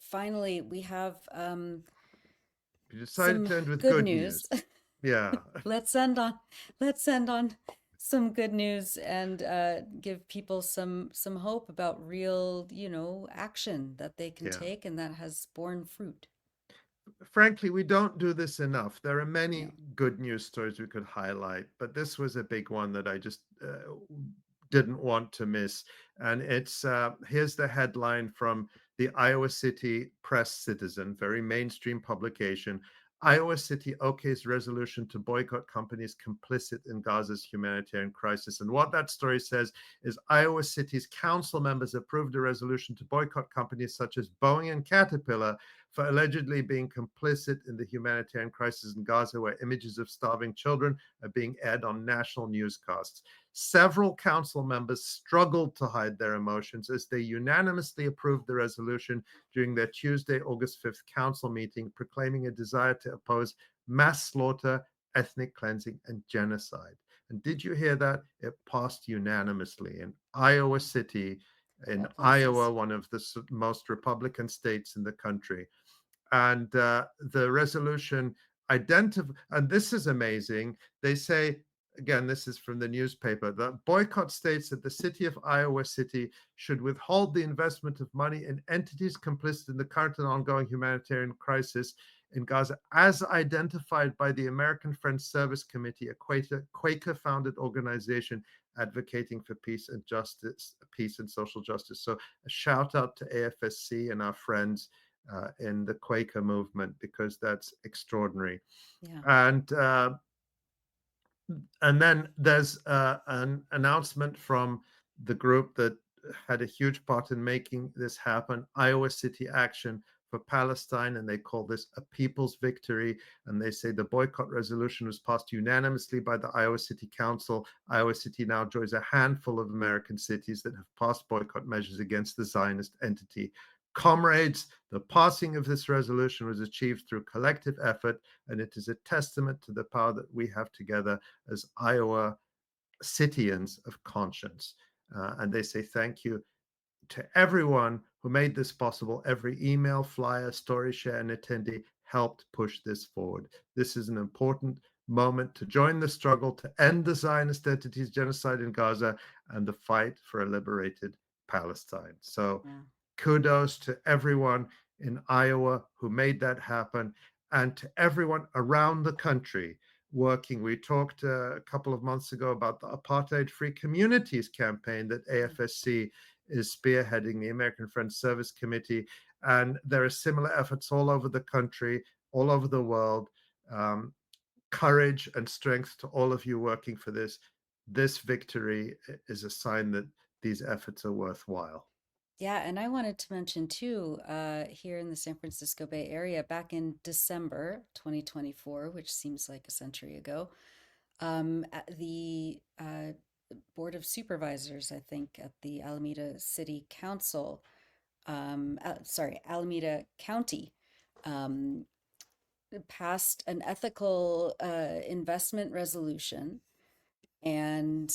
finally we have You decided some to end with good good news. news. Yeah. let's end on let's end on some good news and give people some hope about real, action that they can Yeah. take and that has borne fruit. Frankly, we don't do this enough. There are No. many good news stories we could highlight, but this was a big one that I just didn't want to miss. And it's here's the headline from the Iowa City Press Citizen, very mainstream publication. Iowa City OK's resolution to boycott companies complicit in Gaza's humanitarian crisis. And what that story says is Iowa City's council members approved a resolution to boycott companies such as Boeing and Caterpillar for allegedly being complicit in the humanitarian crisis in Gaza, where images of starving children are being aired on national newscasts. Several council members struggled to hide their emotions as they unanimously approved the resolution during their Tuesday, August 5th council meeting, proclaiming a desire to oppose mass slaughter, ethnic cleansing, and genocide. And did you hear that? It passed unanimously in Iowa City, Of in all places. Iowa, one of the most Republican states in the country. And the resolution identify, and this is amazing. They say, again, this is from the newspaper, that boycott states that the city of Iowa City should withhold the investment of money in entities complicit in the current and ongoing humanitarian crisis in Gaza, as identified by the American Friends Service Committee, a Quaker-founded organization advocating for peace and justice, peace and social justice. So a shout out to AFSC and our friends in the Quaker movement, because that's extraordinary. Yeah. And and then there's an announcement from the group that had a huge part in making this happen, Iowa City Action for Palestine, and they call this a people's victory. And they say the boycott resolution was passed unanimously by the Iowa City Council. Iowa City now joins a handful of American cities that have passed boycott measures against the Zionist entity. Comrades, the passing of this resolution was achieved through collective effort, and it is a testament to the power that we have together as Iowa citizens of conscience. And they say thank you to everyone who made this possible. Every email, flyer, story share, and attendee helped push this forward. This is an important moment to join the struggle to end the Zionist entity's genocide in Gaza and the fight for a liberated Palestine. So Yeah. kudos to everyone in Iowa who made that happen, and to everyone around the country working. We talked a couple of months ago about the Apartheid Free Communities campaign that Yeah. AFSC is spearheading, the American Friends Service Committee. And there are similar efforts all over the country, all over the world. Um, Courage and strength to all of you working for this. This victory is a sign that these efforts are worthwhile. Yeah, and I wanted to mention too, here in the San Francisco Bay Area, back in December 2024, which seems like a century ago, the Board of Supervisors, I think, at the Alameda City Council, sorry, Alameda County, um, passed an ethical investment resolution. And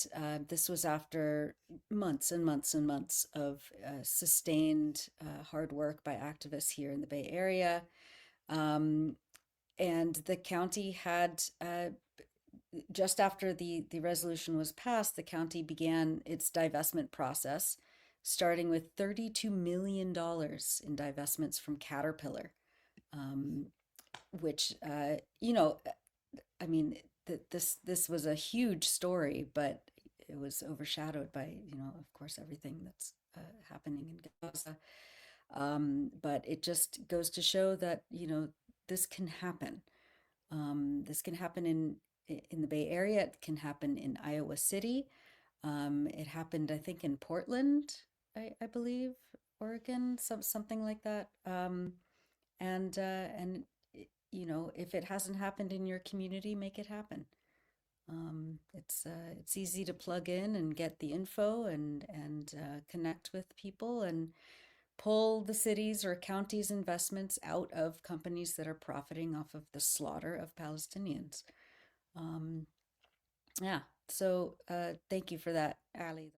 this was after months and months and months of sustained hard work by activists here in the Bay Area. Um, and the county had, just after the resolution was passed, the county began its divestment process, starting with $32 million in divestments from Caterpillar, um, which, I mean, this was a huge story, but it was overshadowed by, of course, everything that's happening in Gaza. But it just goes to show that, this can happen. This can happen in the Bay Area. It can happen in Iowa City. It happened, I think, in Portland, I believe, Oregon, something like that. And if it hasn't happened in your community, make it happen. It's easy to plug in and get the info and connect with people and pull the cities or counties' investments out of companies that are profiting off of the slaughter of Palestinians. Um, yeah, so thank you for that, Ali.